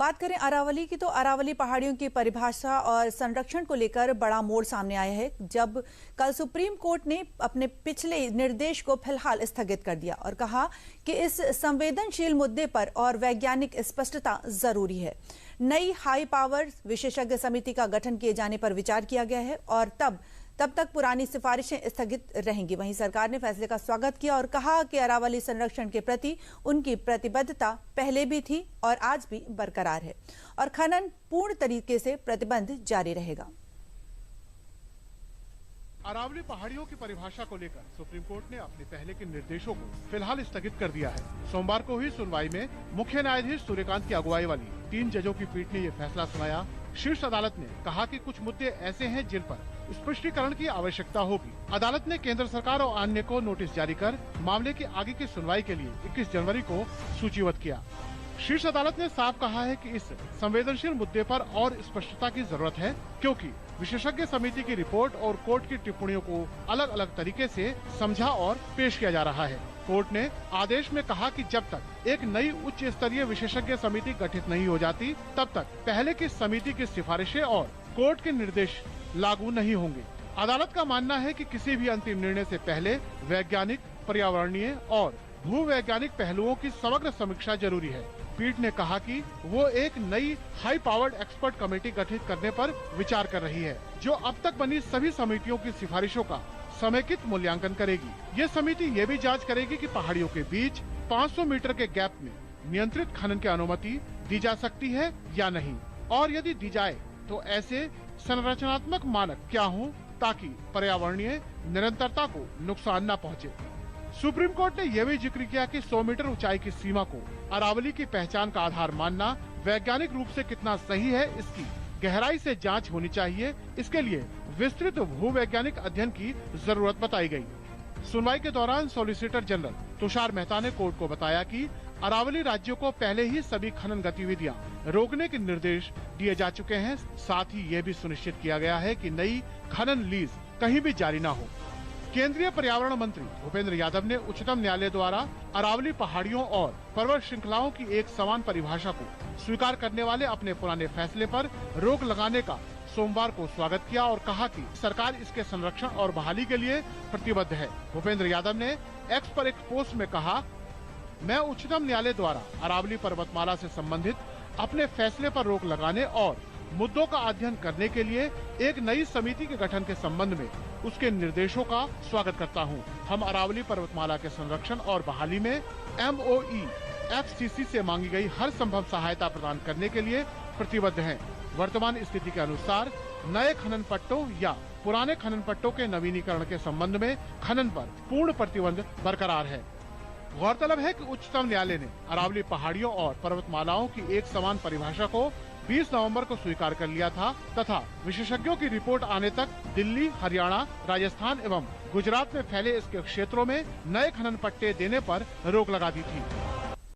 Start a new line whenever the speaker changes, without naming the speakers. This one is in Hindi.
बात करें अरावली की, तो अरावली पहाड़ियों की परिभाषा और संरक्षण को लेकर बड़ा मोड़ सामने आया है, जब कल सुप्रीम कोर्ट ने अपने पिछले निर्देश को फिलहाल स्थगित कर दिया और कहा कि इस संवेदनशील मुद्दे पर और वैज्ञानिक स्पष्टता जरूरी है। नई हाई पावर विशेषज्ञ समिति का गठन किए जाने पर विचार किया गया है और तब तक पुरानी सिफारिशें स्थगित रहेंगी। वहीं सरकार ने फैसले का स्वागत किया और कहा कि अरावली संरक्षण के प्रति उनकी प्रतिबद्धता पहले भी थी और आज भी बरकरार है और खनन पूर्ण तरीके से प्रतिबंध जारी रहेगा।
अरावली पहाड़ियों की परिभाषा को लेकर सुप्रीम कोर्ट ने अपने पहले के निर्देशों को फिलहाल स्थगित कर दिया है। सोमवार को हुई सुनवाई में मुख्य न्यायाधीश सूर्यकांत की अगुवाई वाली 3 जजों की पीठ ने ये फैसला सुनाया। शीर्ष अदालत ने कहा कि कुछ मुद्दे ऐसे हैं जिन पर स्पष्टीकरण की आवश्यकता होगी। अदालत ने केंद्र सरकार और अन्य को नोटिस जारी कर मामले की आगे की सुनवाई के लिए 21 जनवरी को सूचीबद्ध किया। शीर्ष अदालत ने साफ कहा है कि इस संवेदनशील मुद्दे पर और स्पष्टता की जरूरत है, क्योंकि विशेषज्ञ समिति की रिपोर्ट और कोर्ट की टिप्पणियों को अलग अलग तरीके से समझा और पेश किया जा रहा है। कोर्ट ने आदेश में कहा कि जब तक एक नई उच्च स्तरीय विशेषज्ञ समिति गठित नहीं हो जाती, तब तक पहले की समिति की सिफारिशें और कोर्ट के निर्देश लागू नहीं होंगे। अदालत का मानना है कि किसी भी अंतिम निर्णय से पहले वैज्ञानिक, पर्यावरणीय और भूवैज्ञानिक पहलुओं की समग्र समीक्षा जरूरी है। पीठ ने कहा कि वो एक नई हाई पावर्ड एक्सपर्ट कमेटी गठित करने पर विचार कर रही है, जो अब तक बनी सभी समितियों की सिफारिशों का समेकित मूल्यांकन करेगी। ये समिति ये भी जांच करेगी कि पहाड़ियों के बीच 500 मीटर के गैप में नियंत्रित खनन की अनुमति दी जा सकती है या नहीं, और यदि दी जाए तो ऐसे संरचनात्मक मानक क्या हों ताकि पर्यावरणीय निरंतरता को नुकसान न पहुंचे। सुप्रीम कोर्ट ने यह भी जिक्र किया कि 100 मीटर ऊंचाई की सीमा को अरावली की पहचान का आधार मानना वैज्ञानिक रूप से कितना सही है, इसकी गहराई से जांच होनी चाहिए। इसके लिए विस्तृत भूवैज्ञानिक अध्ययन की जरूरत बताई गई। सुनवाई के दौरान सॉलिसिटर जनरल तुषार मेहता ने कोर्ट को बताया कि अरावली राज्यों को पहले ही सभी खनन गतिविधियां रोकने के निर्देश दिए जा चुके हैं। साथ ही ये भी सुनिश्चित किया गया है कि नई खनन लीज कहीं भी जारी न हो। केंद्रीय पर्यावरण मंत्री भूपेंद्र यादव ने उच्चतम न्यायालय द्वारा अरावली पहाड़ियों और पर्वत श्रृंखलाओं की एक समान परिभाषा को स्वीकार करने वाले अपने पुराने फैसले पर रोक लगाने का सोमवार को स्वागत किया और कहा कि सरकार इसके संरक्षण और बहाली के लिए प्रतिबद्ध है। भूपेंद्र यादव ने एक्स पर एक पोस्ट में कहा, मैं उच्चतम न्यायालय द्वारा अरावली पर्वतमाला से संबंधित अपने फैसले पर रोक लगाने और मुद्दों का अध्ययन करने के लिए एक नई समिति के गठन के संबंध में उसके निर्देशों का स्वागत करता हूं। हम अरावली पर्वतमाला के संरक्षण और बहाली में MOE FCC से मांगी गई हर संभव सहायता प्रदान करने के लिए प्रतिबद्ध हैं। वर्तमान स्थिति के अनुसार नए खनन पट्टों या पुराने खनन पट्टों के नवीनीकरण के संबंध में खनन पर पूर्ण प्रतिबंध बरकरार है। गौरतलब है कि उच्चतम न्यायालय ने अरावली पहाड़ियों और पर्वतमालाओं की एक समान परिभाषा को 20 नवंबर को स्वीकार कर लिया था तथा विशेषज्ञों की रिपोर्ट आने तक दिल्ली, हरियाणा, राजस्थान एवं गुजरात में फैले इसके क्षेत्रों में नए खनन पट्टे देने पर रोक लगा दी थी।